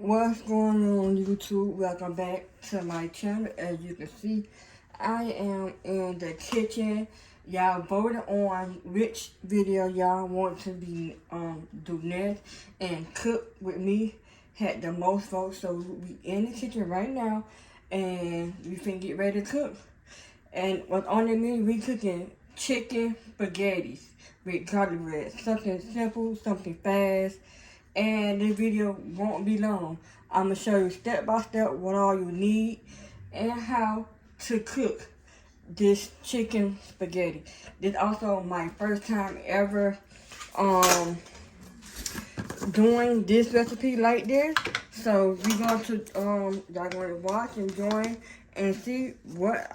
What's going on YouTube? Welcome back to my channel. As you can see, I am in the kitchen. Y'all voted on which video y'all want to be do next and cook with me. Had the most votes, so we in the kitchen right now and we finna get ready to cook. And what's on the menu, we cooking chicken spaghetti with garlic bread. Something simple, something fast. And this video won't be long. I'm going to show you step by step what all you need and how to cook this chicken spaghetti. This also my first time ever doing this recipe like this. So we're going to y'all going to watch and join and see what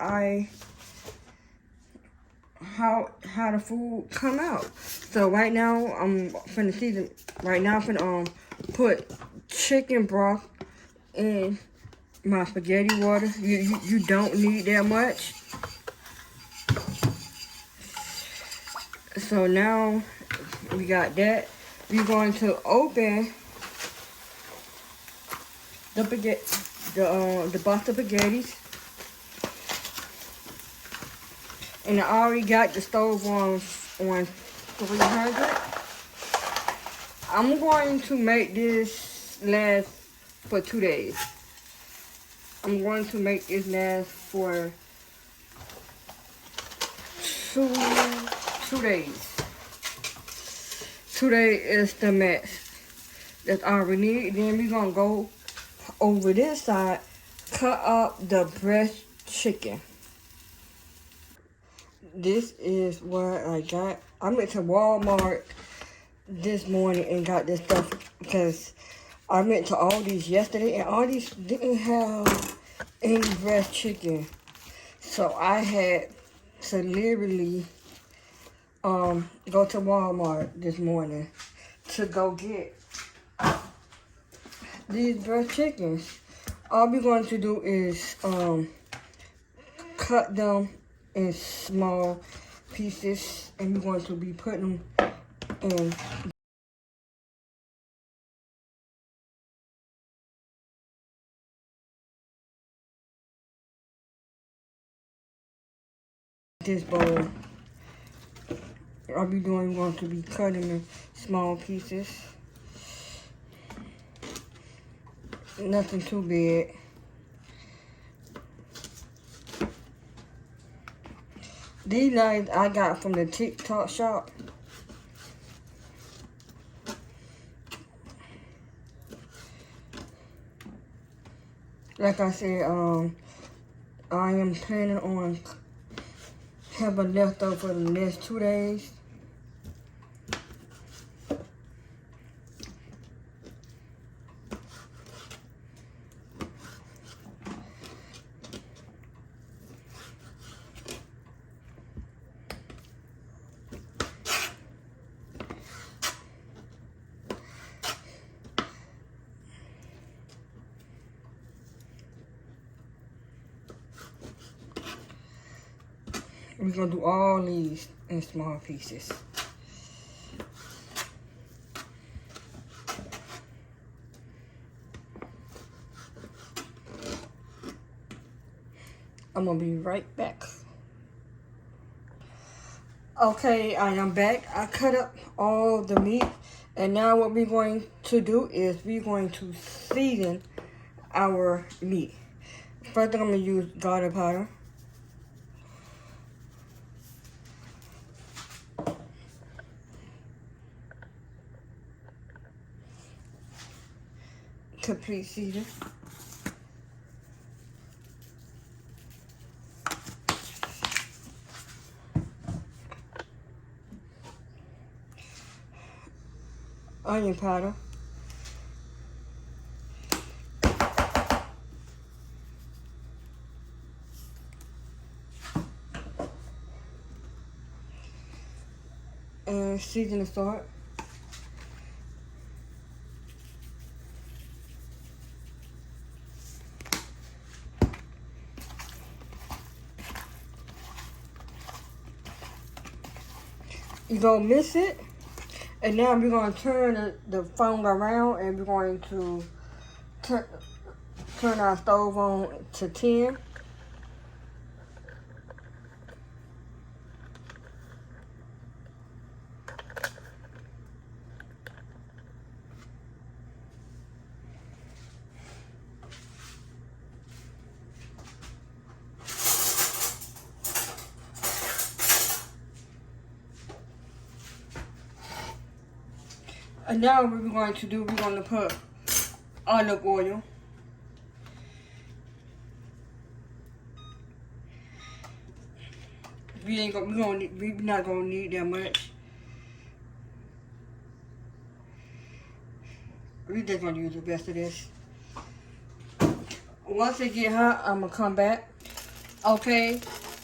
how the food come out. So right now I'm finna season. Right now I'm finna put chicken broth in my spaghetti water. You don't need that much. So now we got that. We're going to open the box of spaghettis. And I already got the stove on 300. I'm going to make this last for 2 days. I'm going to make this last for two days. 2 days is the max. That's all we need. Then we're gonna go over this side, cut up the breast chicken. This is what I got. I went to Walmart this morning and got this stuff because I went to Aldi's yesterday and Aldi's didn't have any breast chicken. So I had to literally go to Walmart this morning to go get these breast chickens. All we're going to do is cut them in small pieces, and we're going to be putting them in this bowl. All we're going to be cutting in small pieces. Nothing too big. These knives I got from the TikTok shop. Like I said, I am planning on having leftover for the next 2 days. We're gonna do all these in small pieces. I'm gonna be right back. Okay, I am back. I cut up all the meat, and now what we're going to do is we're going to season our meat. First, I'm gonna use garlic powder. Complete season. Onion powder. And seasoning salt. You're gonna mix it, and now we're gonna turn the phone around and we're going to turn our stove on to 10. And now what we're going to do, we're going to put olive oil. We're not gonna need that much. We're just gonna use the rest of this. Once it get hot, I'm gonna come back. Okay,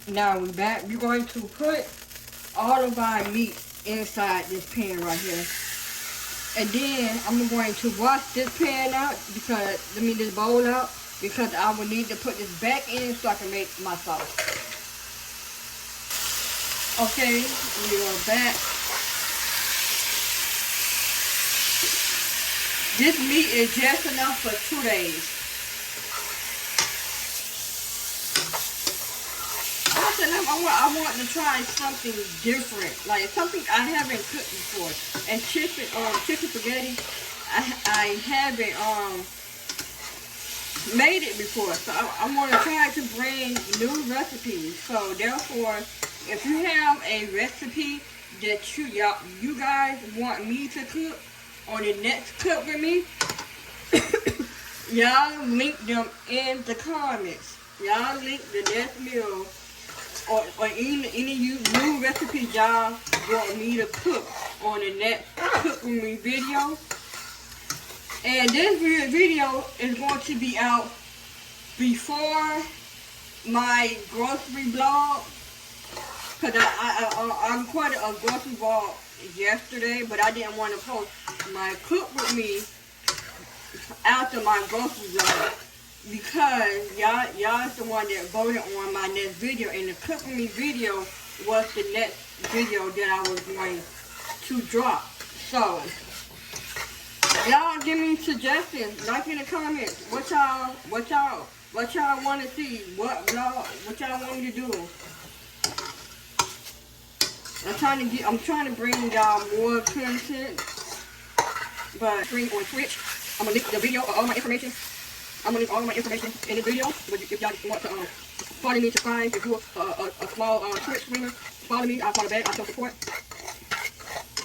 now we're back. We're going to put all of our meat inside this pan right here. And then I'm going to wash this pan out this bowl out, because I will need to put this back in so I can make my sauce. Okay, we are back. This meat is just enough for 2 days. I want to try something different, like something I haven't cooked before. And chicken spaghetti, I haven't made it before, so I want to try to bring new recipes. So therefore, if you have a recipe that you guys want me to cook on the next Cook With Me, y'all link them in the comments. Y'all link the next meal or any new recipes y'all want me to cook on the next Cook With Me video. And this video is going to be out before my grocery vlog, because I recorded a grocery vlog yesterday, but I didn't want to post my Cook With Me after my grocery vlog, because y'all's the one that voted on my next video, and the Cook With Me video was the next video that I was going to drop. So y'all give me suggestions, like in the comments, what y'all want to see, what y'all want me to do. I'm trying to bring y'all more content, but bring on Twitch. I'm gonna link the video of all my information. I'm gonna link all my information in the video. But if y'all want to follow me, subscribe. If you're a small Twitch streamer, follow me. I'll follow back. I'll show support.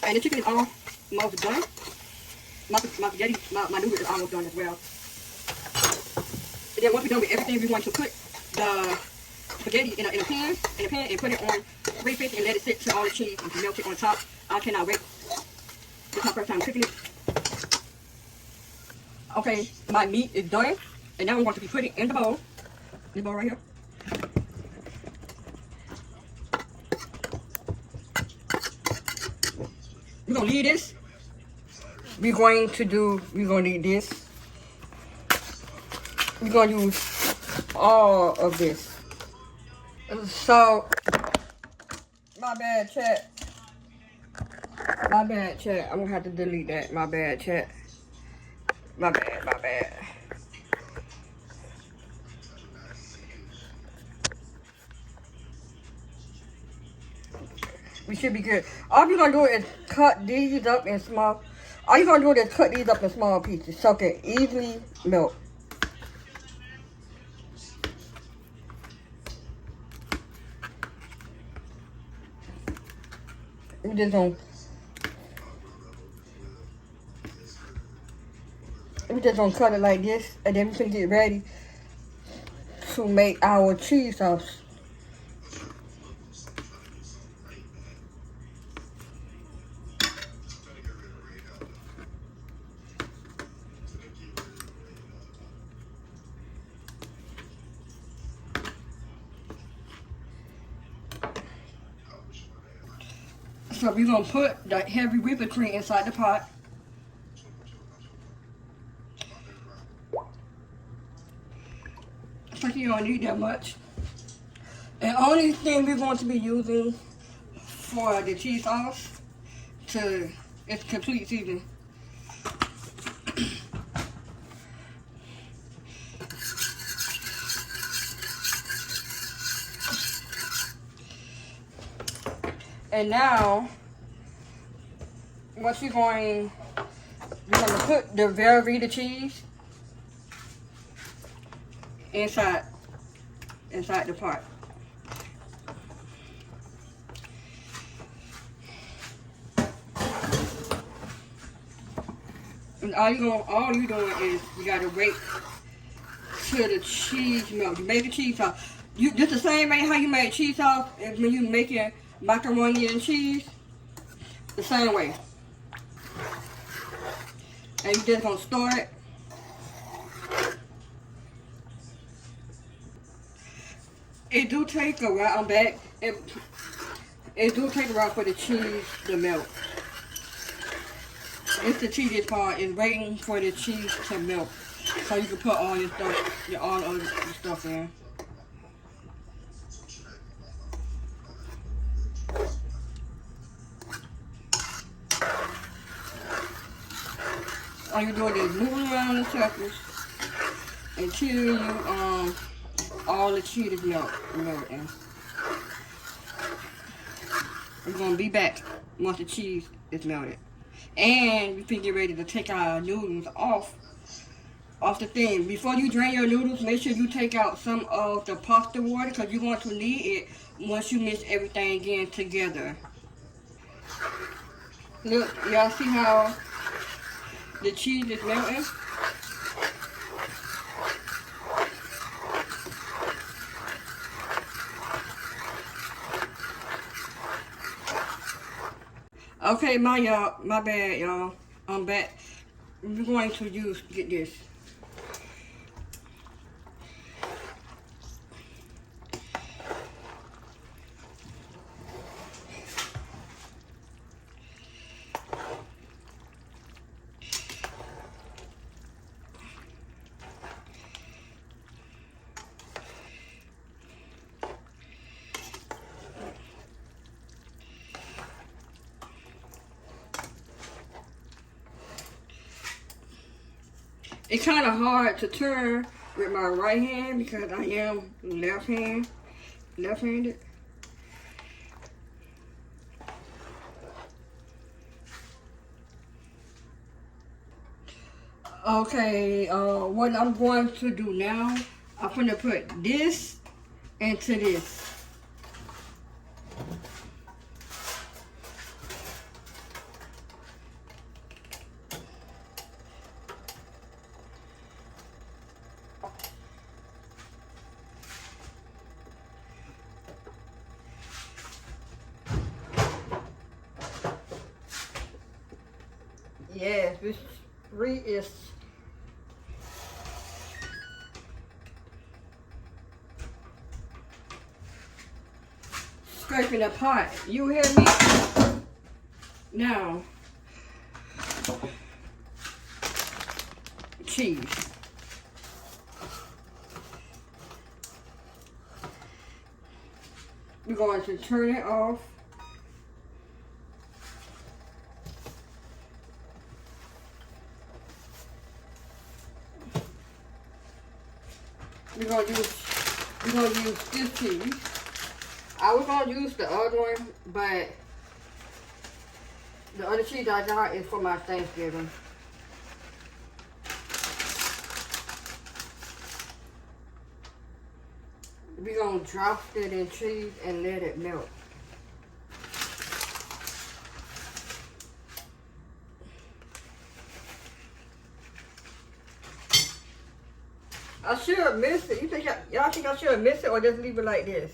And the chicken is almost done. My spaghetti, my noodles is almost done as well. And then once we're done with everything, we want to put the spaghetti in a pan and put it on 350 and let it sit till all the cheese and melt it on top. I cannot wait. This is my first time cooking it. Okay, my meat is done, and now we're going to be putting it in the bowl. This bowl right here. We're gonna leave this. We're going to need this. We're going to use all of this. So, my bad, chat. I'm going to have to delete that. My bad, chat. My bad. We should be good. All you're going to do is cut these up in small... All you're going to do is cut these up in small pieces so it can easily melt. We just gonna cut it like this, and then we can get ready to make our cheese sauce. So we're gonna put the heavy whipping cream inside the pot. It's like you don't need that much. And only thing we're going to be using for the cheese sauce is complete seasoning. And now, what you're going to put the Velveeta cheese inside the pot. And all you doing is you gotta wait till the cheese melt. You make the cheese sauce. Just the same way how you make cheese sauce as when you making macaroni and cheese. The same way. And you just gonna stir it. It do take a while. I'm back. It do take a while for the cheese to melt. It's the tedious part is waiting for the cheese to melt, so you can put all your stuff, all other stuff in. All you doing is moving around in circles until you all the cheese is melting. We're gonna be back once the cheese is melted. And you can get ready to take our noodles off the thing. Before you drain your noodles, make sure you take out some of the pasta water because you're going to need it once you mix everything again together. Look, y'all see how the cheese is melting? Okay, my bad, y'all. I'm back. We're going to get this. It's kind of hard to turn with my right hand because I am left-handed. Okay, what I'm going to do now, I'm going to put this into this. Yes, this three is scraping the pot. You hear me? Now, cheese. We're going to turn it off. We're gonna use this cheese. I was gonna use the other one, but the other cheese I got is for my Thanksgiving. We're gonna drop it in cheese and let it melt. I should have missed it. You think y'all think I should have missed it or just leave it like this?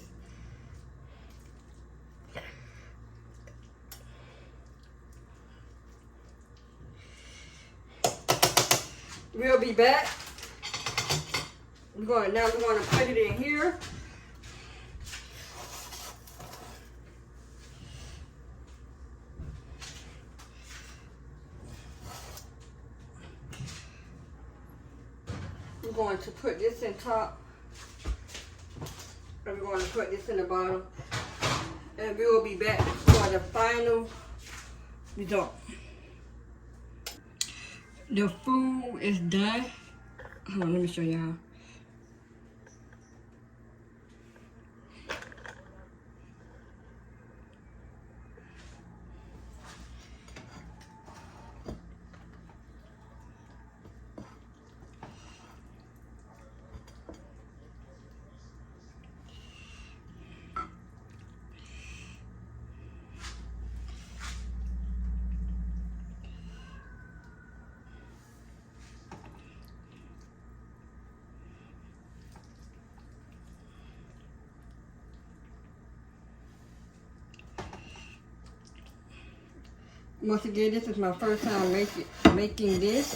We'll be back. We're going to put it in here. We're going to put this in top. And we're going to put this in the bottom. And we will be back for the final result. The food is done. Hold on, let me show y'all. Once again, this is my first time making this.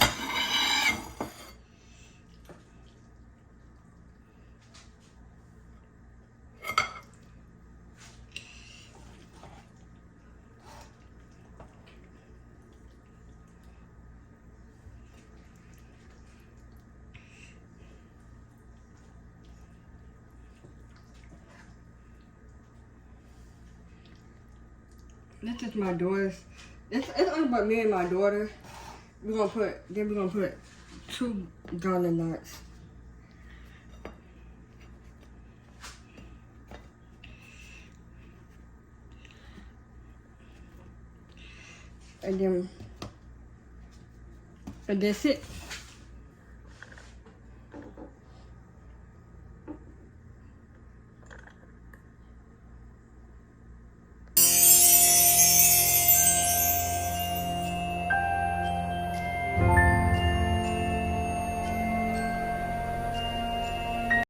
This is my daughter's. It's only about me and my daughter. We're gonna put 2 garlic nuts. And that's it.